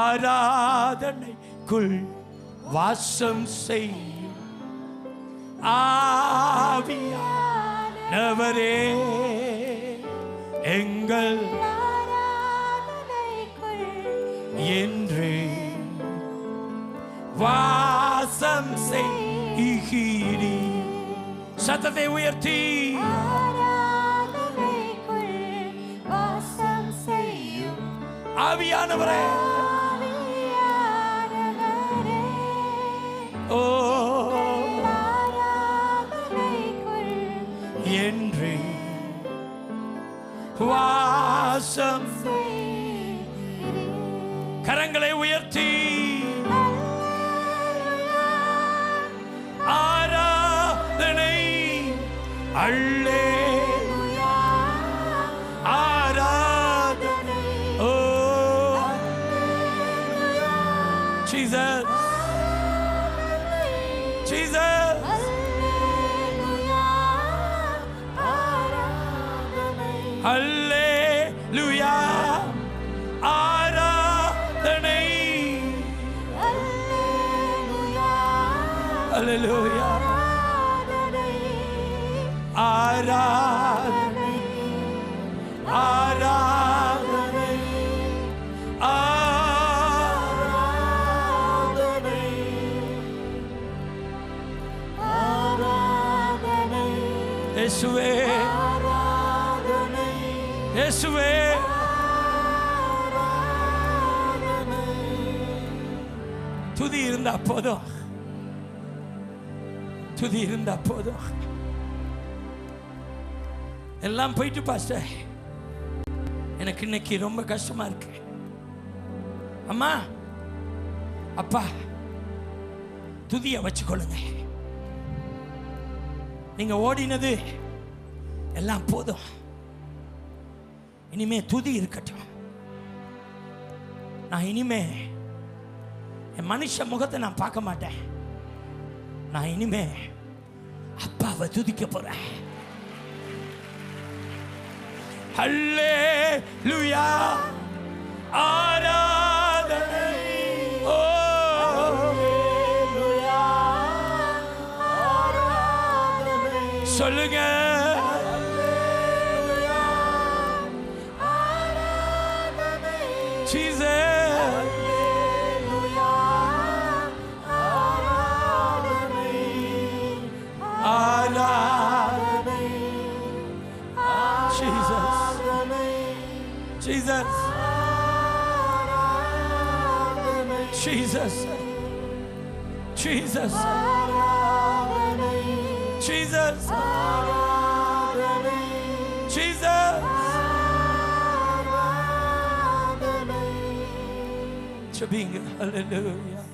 ஆராதனைக்குள் வாசம் செய்யும் ஆவியானவரே, எங்கள் என்று வாசம் செய்கிறீ. சத்தத்தை உயர்த்தி ஆவியானவரே, ஓ என்று வாசம். கரங்களை உயர்த்தி ஆராதனை, அல்லேலூயா ஆராதனை. ஓ ஜீசஸ், ஜீசஸ், அல்லேலூயா ஆராதனை, அல்லேலூயா ஆராதனை, ஆராதனை, ஆராதனை, ஆராதனை. இயேசுவே, இயேசுவே, துதி இருந்தா போதும், துதி இருந்தா போதும். எல்லாம் போயிட்டு பாஸ்டர், எனக்கு இன்னைக்கு ரொம்ப கஷ்டமா இருக்கு. அம்மா அப்பா, துதிய வச்சுக்கொள்ளுங்க. நீங்க ஓடினது எல்லாம் போதும், இனிமே துதி இருக்கட்டும். நான் இனிமே என் மனுஷ முகத்தை நான் பார்க்க மாட்டேன். நான் இனிமே அப்பாவை துதிக்க போறேன். அல்லேலூயா ஆராதனை, ஓ அல்லேலூயா ஆராதனை. சொல்லுங்க, அல்லேலூயா ஆராதனை. ஜீசஸ், அல்லேலூயா ஆராதனை, ஆராதனை. Jesus, Jesus, Jesus, Jesus, Jesus, Jesus. Hallelujah.